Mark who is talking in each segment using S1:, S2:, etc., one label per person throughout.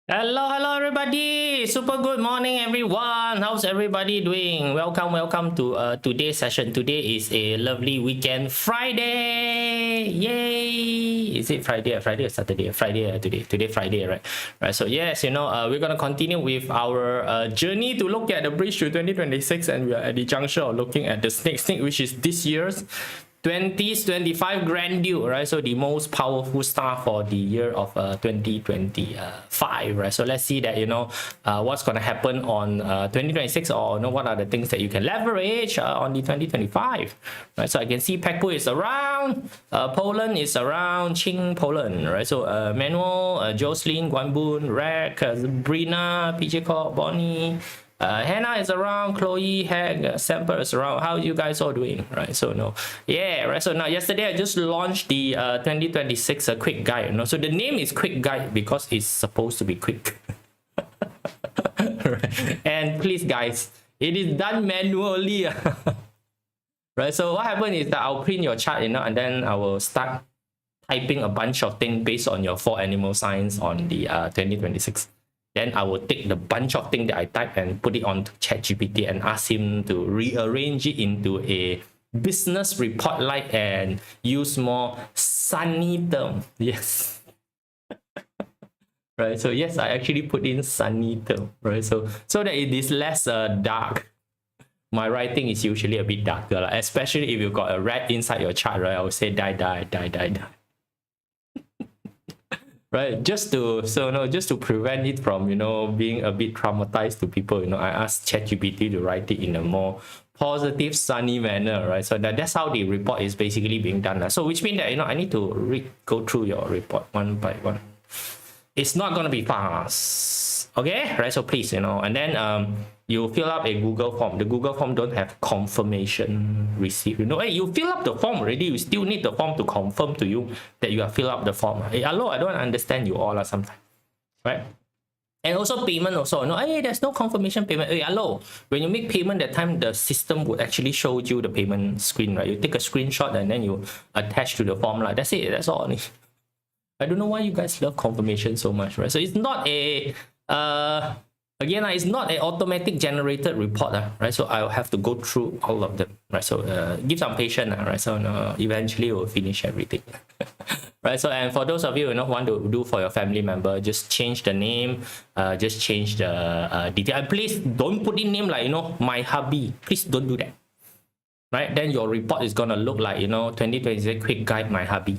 S1: Hello, everybody. Super good morning, everyone. How's everybody doing? Welcome to today's session. Today is a lovely weekend Friday. Yay! Is it Friday? Friday or Saturday? Friday today. Today Friday, right? Right. So yes, we're gonna continue with our journey to look at the bridge to 2026, and we are at the juncture of looking at the snake, which is this year's 2025 Grand Duke, right? So the most powerful star for the year of 2025, right? So let's see that what's going to happen on 2026, or what are the things that you can leverage on the 2025, right? So I can see Pekpu is around, Poland is around, Ching Poland, right? So Manuel, Jocelyn, Guanbun, Rek, Brina, PJ Corp, Bonnie. Hannah is around, Chloe, Hag, Semper is around. How you guys all doing, right? So right. So now yesterday I just launched the 2026 quick guide. So the name is quick guide because it's supposed to be quick. Right. And please, guys, it is done manually. Right. So what happened is that I'll print your chart, and then I will start typing a bunch of things based on your 4 animal signs on the 2026. Then I will take the bunch of things that I type and put it onto ChatGPT and ask him to rearrange it into a business report like and use more sunny term. Yes. Right. So yes, I actually put in sunny term. Right. So that it is less dark. My writing is usually a bit darker, especially if you've got a red inside your chart, right? I would say die. Right, just to prevent it from being a bit traumatized to people, I asked ChatGPT to write it in a more positive, sunny manner, right? So that's how the report is basically being done. So which means that I need to go through your report one by one. It's not gonna be fast, okay? Right, so please, and then you fill up a Google form. The Google form don't have confirmation receipt. Hey, you fill up the form already. You still need the form to confirm to you that you have filled up the form. Hey, hello, I don't understand you all sometimes, right? And also payment also. Hey, there's no confirmation payment. Hey, hello, when you make payment, that time the system would actually show you the payment screen, right? You take a screenshot and then you attach to the form. That's it. That's all. I don't know why you guys love confirmation so much, right? So it's not a again, it's not an automatic generated report, right? So I'll have to go through all of them, right? So give some patience, right? So eventually we'll finish everything. Right. So, and for those of you who want to do for your family member, just change the name, just change the detail. And please don't put in name like my hubby. Please don't do that. Right? Then your report is gonna look like 2026 quick guide my hubby.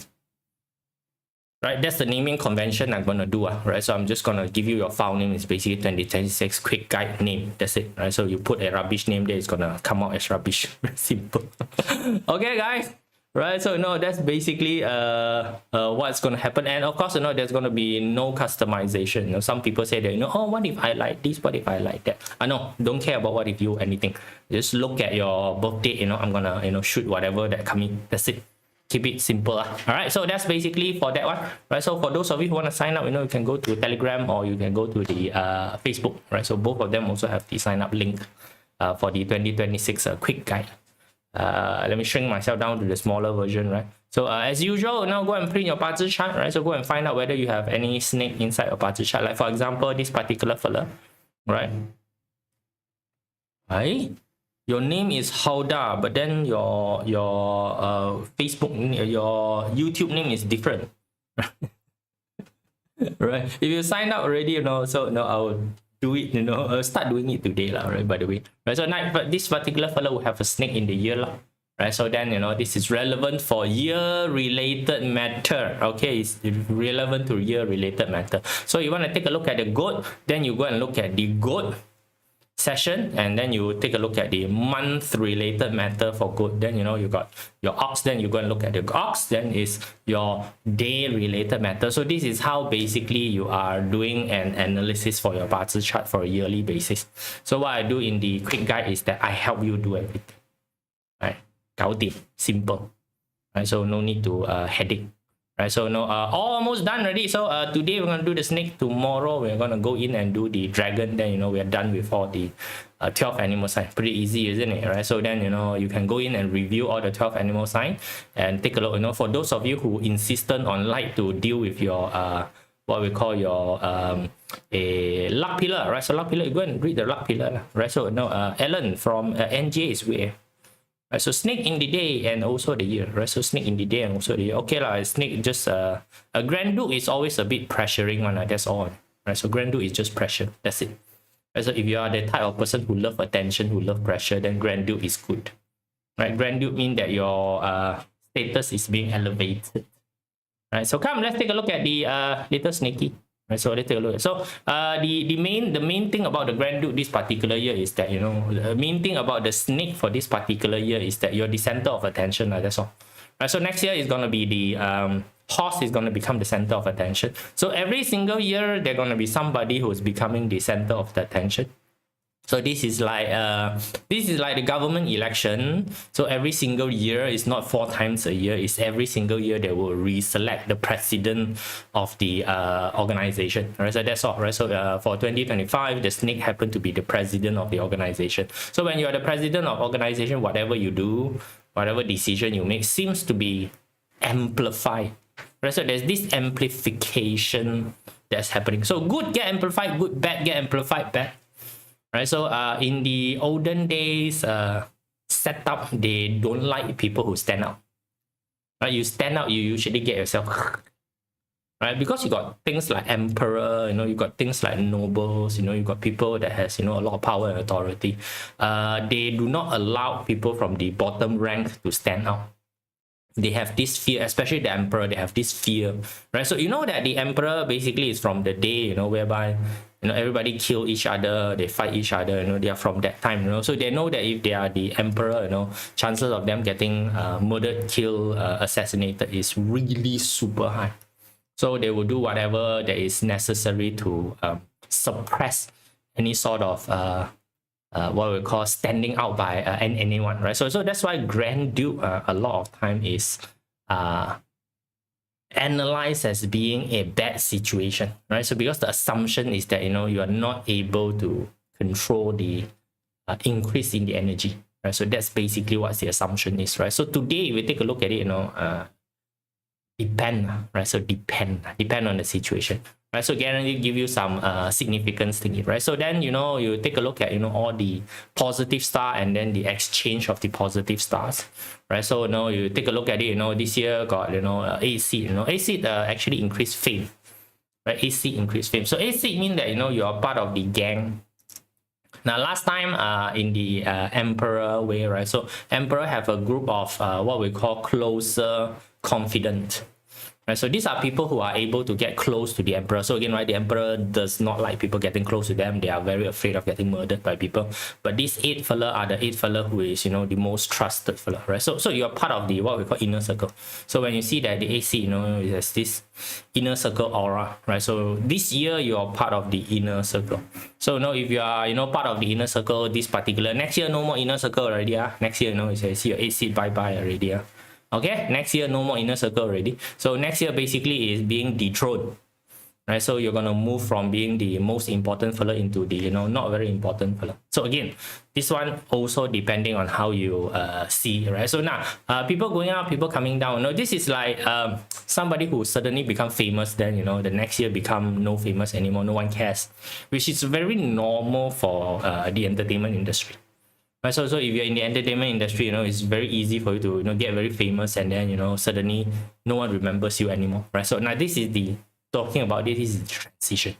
S1: Right, that's the naming convention I'm gonna do, right? So I'm just gonna give you your file name. It's basically 2026 quick guide name. That's it, right? So you put a rubbish name there, it's gonna come out as rubbish. Very simple. Okay, guys. Right, so that's basically what's gonna happen, and of course there's gonna be no customization. Some people say that oh, what if I like this, what if I like that. I know, don't care about what if you anything. Just look at your birth date. I'm gonna shoot whatever that coming. That's it. Keep it simple. All right, so that's basically for that one, right? So for those of you who want to sign up, you can go to Telegram or you can go to the Facebook, right? So both of them also have the sign up link for the 2026 quick guide. Let me shrink myself down to the smaller version, right? So as usual, now go and print your BaZi chart, right? So go and find out whether you have any snake inside your BaZi chart. Like for example, this particular fella, right? Right? Your name is Hauda, but then your Facebook, your YouTube name is different. Right? If you signed up already, so I'll do it, I'll start doing it today, right? By the way, right? So now, but this particular fellow will have a snake in the year, right? So then this is relevant for year-related matter. Okay, it's relevant to year-related matter. So you want to take a look at the goat, then you go and look at the goat session, and then you take a look at the month related matter for good. Then you got your ox, then you go and look at the ox, then is your day related matter. So this is how basically you are doing an analysis for your BaZi chart for a yearly basis. So what I do in the quick guide is that I help you do everything, right? Simple, right? So no need to headache. Right, so almost done already. So today we're gonna do the snake. Tomorrow we're gonna go in and do the dragon. Then we're done with all the 12 animal signs. Pretty easy, isn't it? Right. So then you can go in and review all the 12 animal signs and take a look. For those of you who insistent on like to deal with your what we call your a luck pillar, right? So luck pillar, you go and read the luck pillar, right? So no, Ellen from NJ is where. Right, so snake in the day and also the year, right? So snake in the day and also the year. Okay lah, snake just a Grand Duke is always a bit pressuring one, that's all. Right? So Grand Duke is just pressure. That's it. Right? So if you are the type of person who love attention, who love pressure, then Grand Duke is good. Right? Grand Duke mean that your status is being elevated. Right? So come, let's take a look at the little snakey. Right, so let's take a look. So the main thing about the Grand Duke this particular year is that, you know, the main thing about the snake for this particular year is that you're the center of attention. That's all. Right, so next year is going to be the horse is going to become the center of attention. So every single year there's going to be somebody who's becoming the center of the attention. So this is like the government election. So every single year is not 4 times a year. It's every single year they will reselect the president of the organization. Right. So that's all. Right. So for 2025, the snake happened to be the president of the organization. So when you are the president of organization, whatever you do, whatever decision you make, seems to be amplified. Right. So there's this amplification that's happening. So good get amplified, good, bad get amplified, bad. Right, so in the olden days setup, they don't like people who stand out. Right, you stand out, you usually get yourself right, because you got things like emperor, you know, you got things like nobles, you know, you got people that has, you know, a lot of power and authority. They do not allow people from the bottom rank to stand out. They have this fear, especially the emperor, they have this fear, right? So you know that the emperor basically is from the day, you know, whereby, you know, everybody kill each other, they fight each other, you know, they are from that time, you know. So they know that if they are the emperor, you know, chances of them getting murdered, killed, assassinated is really super high. So they will do whatever that is necessary to suppress any sort of what we call standing out by anyone, right? So that's why Grand Duke a lot of time is analyzed as being a bad situation, right? So because the assumption is that, you know, you are not able to control the increase in the energy, right? So that's basically what the assumption is, right? So today, if we take a look at it, you know, depend, right? So depend on the situation, right? So guarantee give you some significance to it, right? So then, you know, you take a look at, you know, all the positive star and then the exchange of the positive stars, right? So, you know, you take a look at it, you know, this year got, you know, AC, you know, AC actually increased fame, right? AC increased fame. So AC mean that, you know, you are part of the gang. Now, last time in the emperor way, right? So emperor have a group of what we call closer confidant. Right, so these are people who are able to get close to the emperor. So again, right, the emperor does not like people getting close to them. They are very afraid of getting murdered by people. But these 8 fella are the 8 fella who is, you know, the most trusted fella, right? So you're part of the what we call inner circle. So when you see that the AC, you know, it has this inner circle aura, right? So this year you are part of the inner circle. So, you know, if you are, you know, part of the inner circle, this particular next year no more inner circle already. Next year, you know, you see your AC bye already. Okay, next year no more inner circle already. So next year basically is being dethroned, right? So you're gonna move from being the most important fella into the, you know, not very important fella. So again, this one also depending on how you see, right? So now people going up, people coming down. You know, this is like somebody who suddenly become famous, then, you know, the next year become no famous anymore, no one cares, which is very normal for the entertainment industry. Right, so if you're in the entertainment industry, you know, it's very easy for you to, you know, get very famous and then, you know, suddenly no one remembers you anymore, right? So now this is the talking about this is the transition,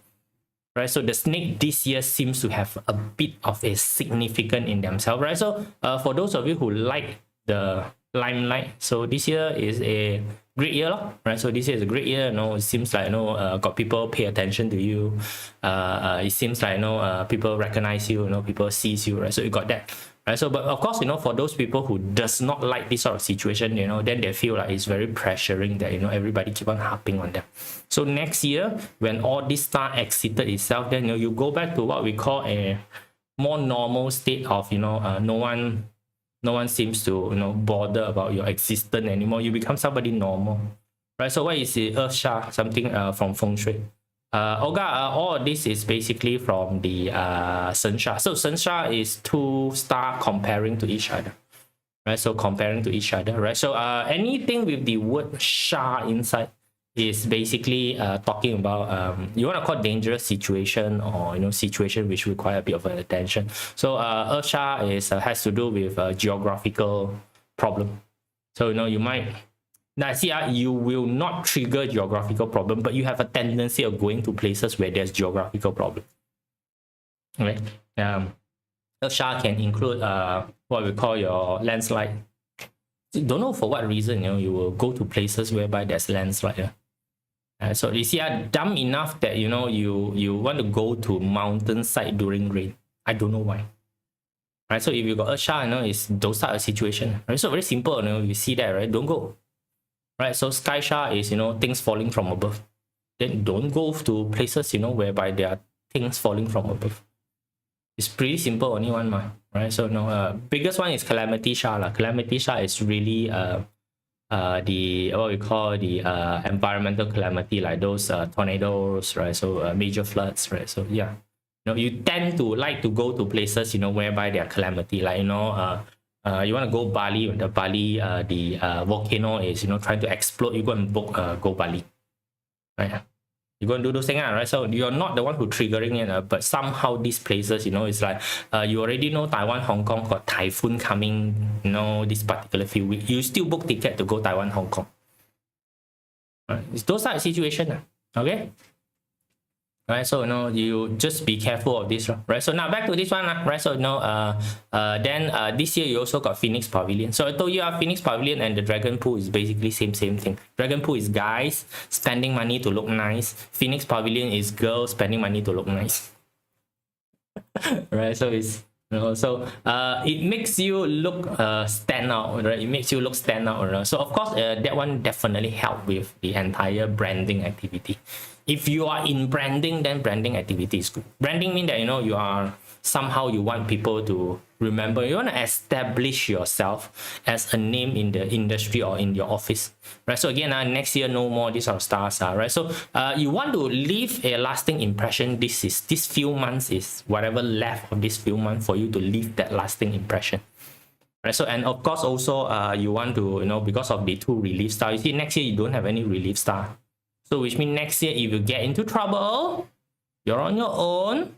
S1: right? So the snake this year seems to have a bit of a significant in themselves, right? So for those of you who like the limelight, so this year is a great year, right? So this year is a great year. You know, it seems like, you know, got people pay attention to you. It seems like, you know, people recognize you. You know, people sees you, right? So you got that, right? So, but of course, you know, for those people who does not like this sort of situation, you know, then they feel like it's very pressuring that, you know, everybody keep on harping on them. So next year, when all this star exited itself, then, you know, you go back to what we call a more normal state of, you know, no one seems to, you know, bother about your existence anymore. You become somebody normal, right? So what is the Earth Sha? Something from Feng Shui. All of this is basically from the Sen Sha. So Sen Sha is 2 stars comparing to each other, right? So comparing to each other, right? So anything with the word Sha inside is basically talking about you want to call dangerous situation, or situation which require a bit of attention. So Ersha is has to do with geographical problem. So you might now see you will not trigger geographical problem, but you have a tendency of going to places where there's geographical problem. Okay. Ersha can include what we call your landslide. Don't know for what reason you will go to places whereby there's landslide. So you see, dumb enough that you want to go to mountainside during rain. I don't know why. Right, so if you got Ersha, it's those type of situation. Right, so very simple. You see that, right? Don't go. Right, so Sky Sha is things falling from above. Then don't go to places whereby there are things falling from above. It's pretty simple, only one, right? So biggest one is Calamity Sha. Calamity Sha is really the what we call the environmental calamity, like those tornadoes, right? So major floods, right? So yeah, you tend to like to go to places whereby there are calamity, like you want to go Bali, the Bali the volcano is trying to explode, you go and book go Bali, right? You're going to do those things, right? So you're not the one who triggering it, but somehow these places, it's like you already know Taiwan, Hong Kong got typhoon coming, this particular few weeks. You still book ticket to go Taiwan, Hong Kong. Right? It's those type of situation, okay? Right, so you just be careful of this, right? So now back to this one, right? So then this year you also got Phoenix Pavilion. So I told you Phoenix Pavilion and the Dragon Pool is basically same thing. Dragon Pool is guys spending money to look nice. Phoenix Pavilion is girls spending money to look nice. Right, so it's it makes you look stand out, right? It makes you look stand out, right? So of course that one definitely help with the entire branding activity. If you are in branding, then branding activity is good. Branding means that you are somehow you want people to remember. You want to establish yourself as a name in the industry or in your office, right? So again, next year no more these are stars, right? So you want to leave a lasting impression. This few months is whatever left of this few months for you to leave that lasting impression. Right, so and of course also you want to because of the 2 relief star. You see, next year you don't have any relief star. So which means next year, if you get into trouble, you're on your own.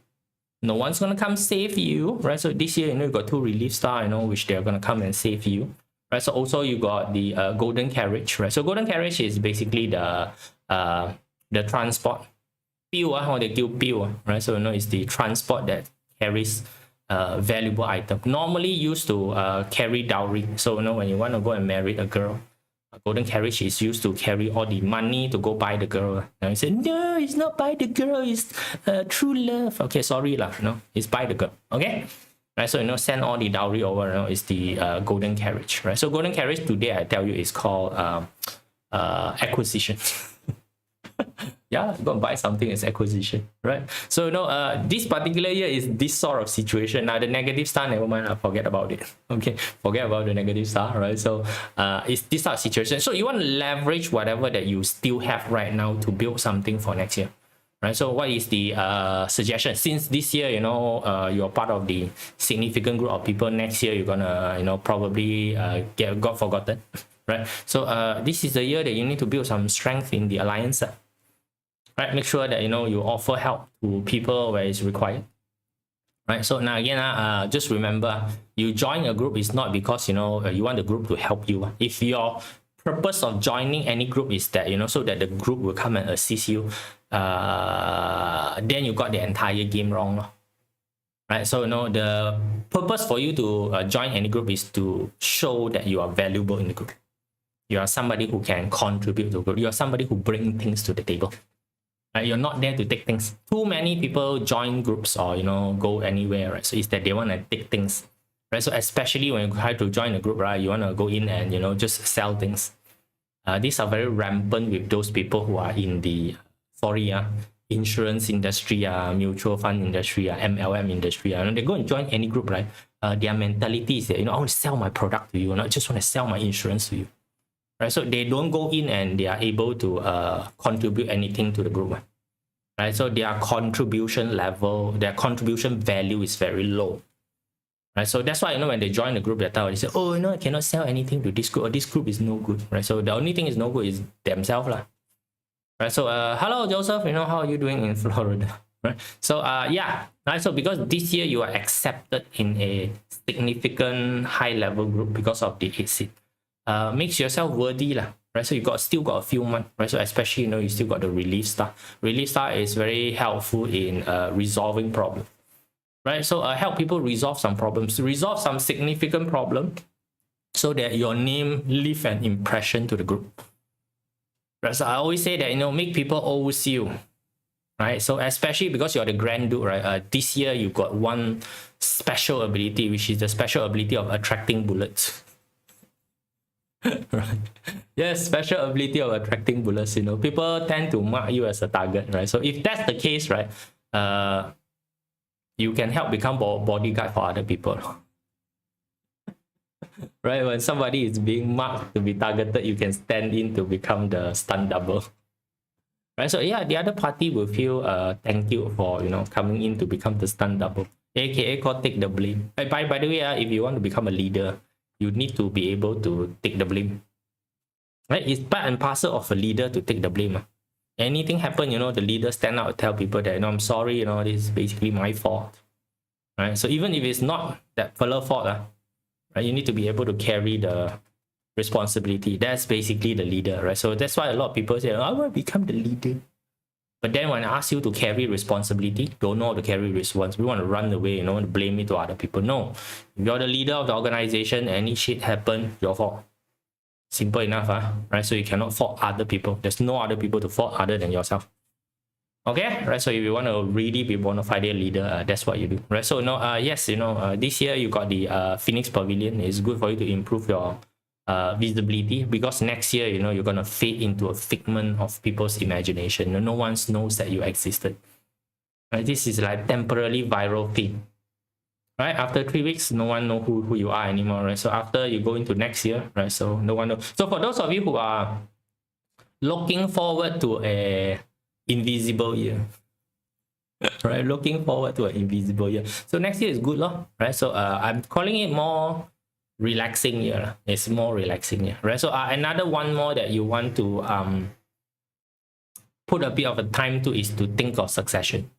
S1: No one's going to come save you, right? So this year, you got 2 relief star, which they're going to come and save you, right? So also you got the golden carriage, right? So golden carriage is basically the transport. Piu, or they give piu, right? So it's the transport that carries valuable item. Normally used to carry dowry. So when you want to go and marry a girl, a golden carriage is used to carry all the money to go buy the girl. Now you say, no, it's not buy the girl, it's true love. Okay, sorry lah, it's buy the girl. Okay, right? So send all the dowry over. It's the golden carriage, right? So golden carriage today, I tell you, is called acquisition. Yeah, go and buy something as acquisition, right? So this particular year is this sort of situation. Now the negative star, never mind, I forget about it. Okay, forget about the negative star, right? So it's this sort of situation. So you want to leverage whatever that you still have right now to build something for next year, right? So what is the suggestion? Since this year, you're part of the significant group of people, next year you're gonna probably got forgotten, right? So this is the year that you need to build some strength in the alliance. Right, make sure that you offer help to people where it's required. Right, so now again, just remember, you join a group is not because you want the group to help you. If your purpose of joining any group is that so that the group will come and assist you, then you got the entire game wrong. Right, so the purpose for you to join any group is to show that you are valuable in the group. You are somebody who can contribute to the group. You are somebody who brings things to the table. Right, you're not there to take things. Too many people join groups or go anywhere, right? So it's that they want to take things, right? So especially when you try to join a group, right, you want to go in and just sell things. These are very rampant with those people who are in the insurance industry, mutual fund industry, MLM industry. They go and join any group, right? Their mentality is that I want to sell my product to you, not just want to sell my insurance to you. Right, so they don't go in and they are able to contribute anything to the group, right? So their contribution level, their contribution value is very low, right? So that's why when they join the group, they say, oh I cannot sell anything to this group, or this group is no good, right? So the only thing is no good is themselves lah, right? So hello Joseph, how are you doing in Florida? Right? So yeah, right. So because this year you are accepted in a significant high level group because of the exit, makes yourself worthy lah, right? So you still got a few months, right? So especially you still got the relief star. Relief star is very helpful in resolving problems, right? So help people resolve some problems, resolve some significant problem, so that your name leave an impression to the group. Right? So I always say that make people always see you, right? So especially because you're the grand dude, right? This year you got one special ability, which is the special ability of attracting bullets. Right? Yes, special ability of attracting bullets. People tend to mark you as a target, right? So if that's the case, right, you can help become bodyguard for other people. Right? When somebody is being marked to be targeted, you can stand in to become the stunt double. Right? So yeah, the other party will feel thank you for coming in to become the stunt double, aka called take the blame. By the way, if you want to become a leader, you need to be able to take the blame. Right? It's part and parcel of a leader to take the blame. Anything happen, the leader stand out and tell people that I'm sorry, this is basically my fault. Right? So even if it's not that fellow fault, right, you need to be able to carry the responsibility. That's basically the leader, right? So that's why a lot of people say, I want to become the leader. But then when I ask you to carry responsibility, don't know how to carry responsibility. We want to run away, want to blame it to other people. No. If you're the leader of the organization, any shit happen, your fault. Simple enough, right? So you cannot fault other people. There's no other people to fault other than yourself. Okay, right? So if you want to really be bona fide leader, that's what you do, right? So yes, this year you got the Phoenix Pavilion. It's good for you to improve your visibility, because next year you're gonna fade into a figment of people's imagination. No one knows that you existed. Right? This is like temporarily viral feed. Right? After 3 weeks, no one know who you are anymore. Right? So after you go into next year, right? So no one knows. So for those of you who are looking forward to a invisible year, right? Looking forward to an invisible year. So next year is good, right? So I'm calling it more relaxing year. It's more relaxing year, right? So another one more that you want to put a bit of a time to is to think of succession.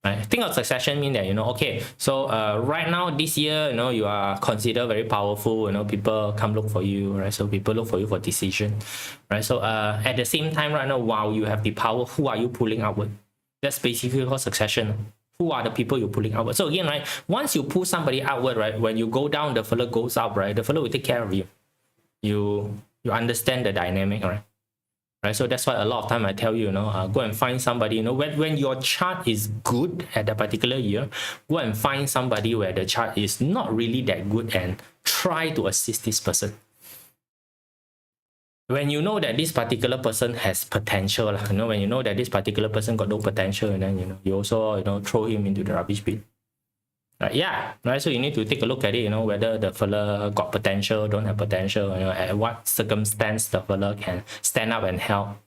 S1: Right? Think of succession mean that okay, so right now this year you are considered very powerful. People come look for you, right? So people look for you for decision, right? So at the same time right now, while you have the power, who are you pulling outward? That's basically called succession. Who are the people you're pulling outward? So again, right, once you pull somebody outward, right, when you go down, the fellow goes up, right? The fellow will take care of you. You understand the dynamic, right? Right, so that's why a lot of time I tell you, go and find somebody. When your chart is good at a particular year, go and find somebody where the chart is not really that good and try to assist this person. When you know that this particular person has potential, when you know that this particular person got no potential, and then you also throw him into the rubbish bin. Yeah, right. So you need to take a look at it, whether the fella got potential, don't have potential, at what circumstance the fella can stand up and help.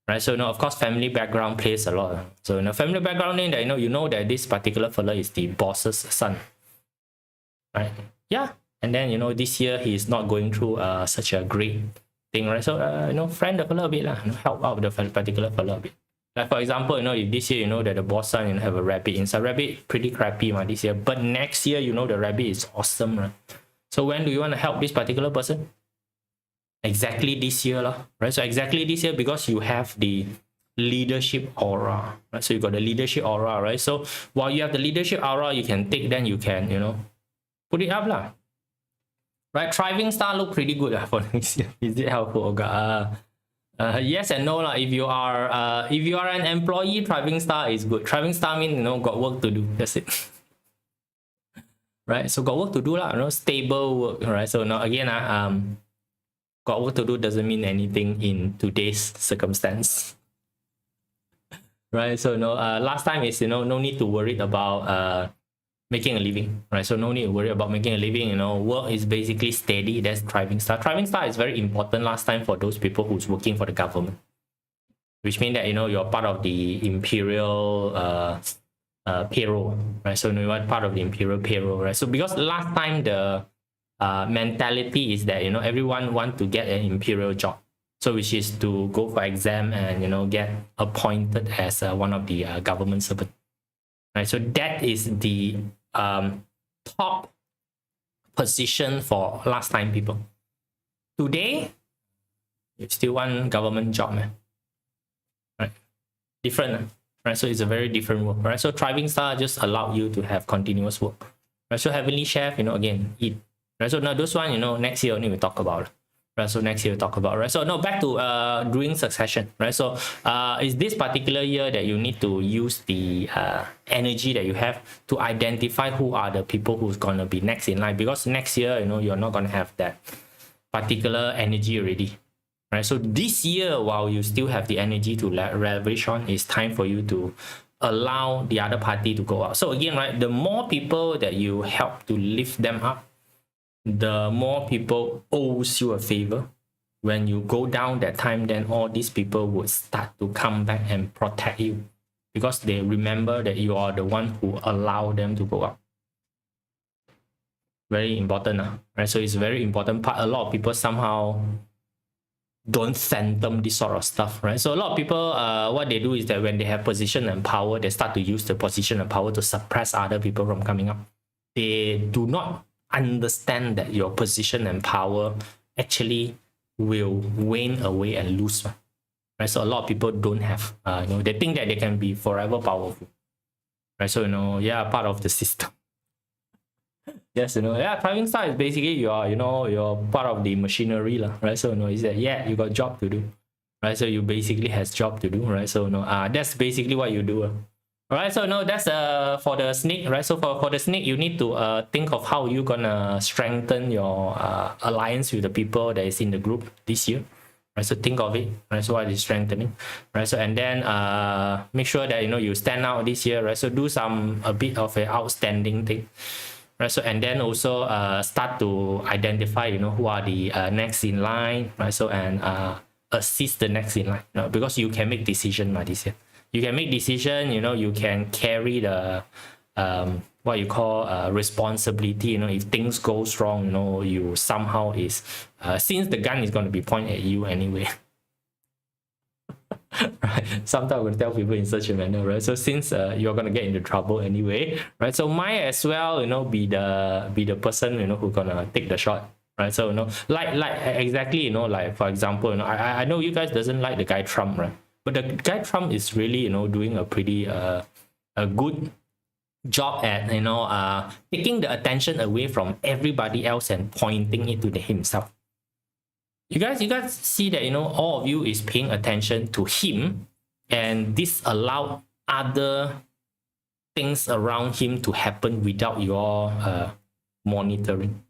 S1: Right. So of course, family background plays a lot. So family background means that you know that this particular fella is the boss's son. Right. Yeah. And then this year he is not going through such a great thing, right? So friend the fella a bit, help out the particular fella a bit. Like for example, if this year that the boss son have a rabbit inside, rabbit pretty crappy this year, but next year the rabbit is awesome, right? So when do you want to help this particular person? Exactly this year, right? So exactly this year, because you have the leadership aura, right? So you got the leadership aura, right? So while you have the leadership aura, you can take, then you can put it up, right? Thriving star look pretty good for next year. Is it helpful? Yes and no. If you are an employee, thriving star is good. Thriving star means got work to do. That's it. Right? So got work to do, stable work, right? So now again, got work to do doesn't mean anything in today's circumstance. Right? So last time is no need to worry about making a living, right? So no need to worry about making a living. Work is basically steady. That's thriving star. Thriving star is very important last time for those people who's working for the government, which means that you're part of the imperial payroll, right? So you are part of the imperial payroll, right? So because last time the mentality is that everyone want to get an imperial job. So which is to go for exam and get appointed as one of the government servant. Right. So that is the top position for last time people. Today, you still want government job, man. Right. Different. Right. So it's a very different work. Right. So Thriving Star just allow you to have continuous work. Right. So Heavenly Chef, again, eat. Right. So now those one, next year only we talk about. Right. So next year we talk about. Right. So now back to doing succession. Right. So is this particular year that you need to use the energy that you have to identify who are the people who's gonna be next in line, because next year, you're not gonna have that particular energy already. Right. So this year, while you still have the energy to leverage on, it's time for you to allow the other party to go out. So again, right, the more people that you help to lift them up, the more people owes you a favor. When you go down that time, then all these people would start to come back and protect you, because they remember that you are the one who allowed them to go up. Very important, right? So it's a very important part. A lot of people somehow don't fathom this sort of stuff, right? So a lot of people, what they do is that when they have position and power, they start to use the position and power to suppress other people from coming up. They do not understand that your position and power actually will wane away and lose, right? So a lot of people don't have, they think that they can be forever powerful, right? So part of the system. Yes, Thriving Star is basically you're part of the machinery, right? So is that you got job to do, right? So you basically has job to do, right? So that's basically what you do. All right, so that's for the snake, right? So for the snake, you need to think of how you're gonna strengthen your alliance with the people that is in the group this year, right? So think of it, right? So what is strengthening, right? So and then make sure that you stand out this year, right? So do a bit of an outstanding thing, right? So and then also start to identify who are the next in line, right? So and assist the next in line, because you can make decision this year. You can make decision, you can carry the what you call responsibility. If things go wrong, you somehow is since the gun is going to be pointed at you anyway. Right. Sometimes we'll tell people in such a manner, right? So since you're gonna get into trouble anyway, right? So might as well, be the person, who's gonna take the shot. Right. So like exactly, like for example, I know you guys doesn't like the guy Trump, right? But the guy Trump is really, doing a pretty a good job at taking the attention away from everybody else and pointing it to himself. You guys see that all of you is paying attention to him, and this allowed other things around him to happen without your monitoring.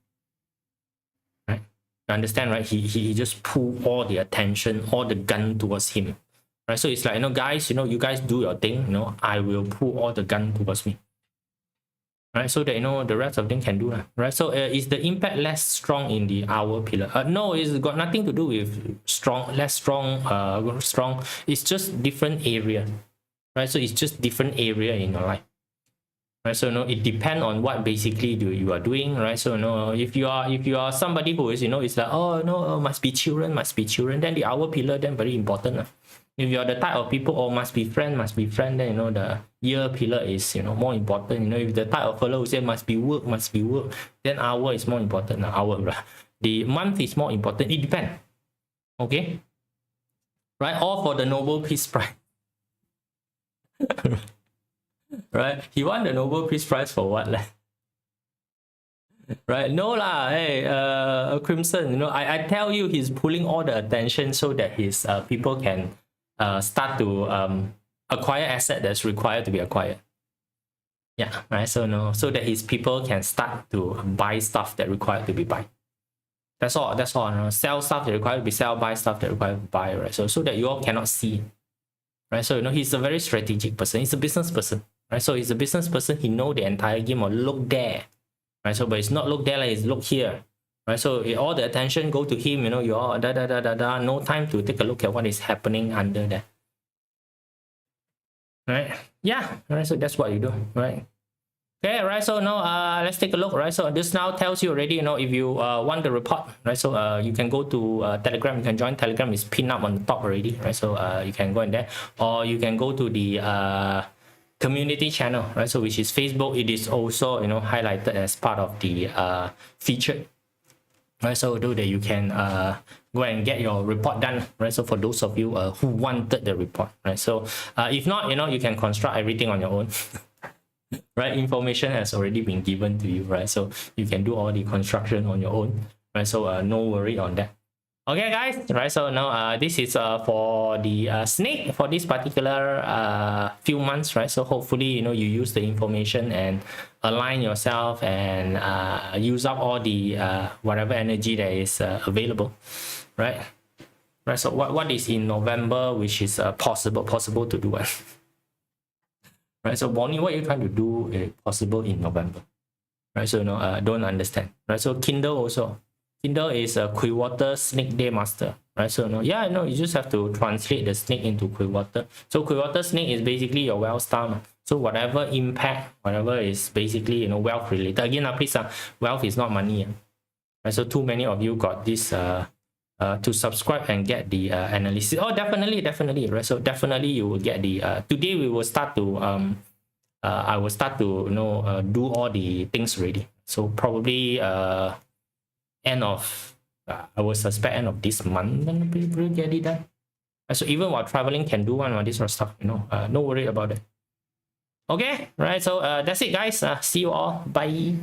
S1: Right? You understand, right? He just pulled all the attention, all the gun towards him. Right, so it's like, guys, you guys do your thing, I will pull all the gun towards me. Right, so that, the rest of them can do that. Right, so is the impact less strong in the hour pillar? No, it's got nothing to do with less strong, strong. It's just different area. Right, so it's just different area in your life. Right, so it depends on what basically you are doing, right? So if you are somebody who is, it's like, oh no, must be children, then the hour pillar then very important. If you're the type of people, must be friend, then the year pillar is more important. If the type of fellow who say must be work, then hour is more important. Hour, right? The month is more important. It depends. Okay, right? All for the Nobel Peace Prize. Right? He won the Nobel Peace Prize for what? Right? No lah. Hey, Crimson. I tell you, he's pulling all the attention so that his people can start to acquire asset that's required to be acquired. Yeah, right. So so that his people can start to buy stuff that required to be buy. That's all. Sell stuff that required to be sell, buy stuff that required to buy. Right. So that you all cannot see. Right. So he's a very strategic person. He's a business person. Right. So he's a business person. He know the entire game, or look there. Right. So but it's not look there, like it's look here. Right, so all the attention go to him, you all no time to take a look at what is happening under there. Right? Yeah, right. So that's what you do, right? Okay, right. So now let's take a look, right? So this now tells you already, if you want the report, right? So you can go to Telegram. You can join Telegram. It's pinned up on the top already, right? So you can go in there, or you can go to the community channel, right? So which is Facebook. It is also highlighted as part of the featured, right? So do that you can go and get your report done, right? So for those of you who wanted the report, right? So if not, you can construct everything on your own. Right, information has already been given to you, right? So you can do all the construction on your own, right? So no worry on that. Okay, guys, right? So now this is for the snake for this particular few months, right? So hopefully you use the information and align yourself and use up all the whatever energy that is available, right? Right. So what is in November, which is possible to do it. Right, so Bonnie, what are you trying to do possible in November? Right, so don't understand. Right, so Kindle also. Kindle is a Clearwater Snake Day Master. Right, so you just have to translate the snake into Clearwater. So Clearwater snake is basically your wealth star. So whatever impact, whatever is basically wealth related. Again, please, wealth is not money. Right, so too many of you got this to subscribe and get the analysis. Oh, definitely, right? So definitely you will get the today we will start to I will start to do all the things ready. So probably end of I will suspect end of this month, then we'll get it done. So even while traveling can do one of this sort of stuff, no worry about it. Okay, right? So that's it, guys. See you all. Bye.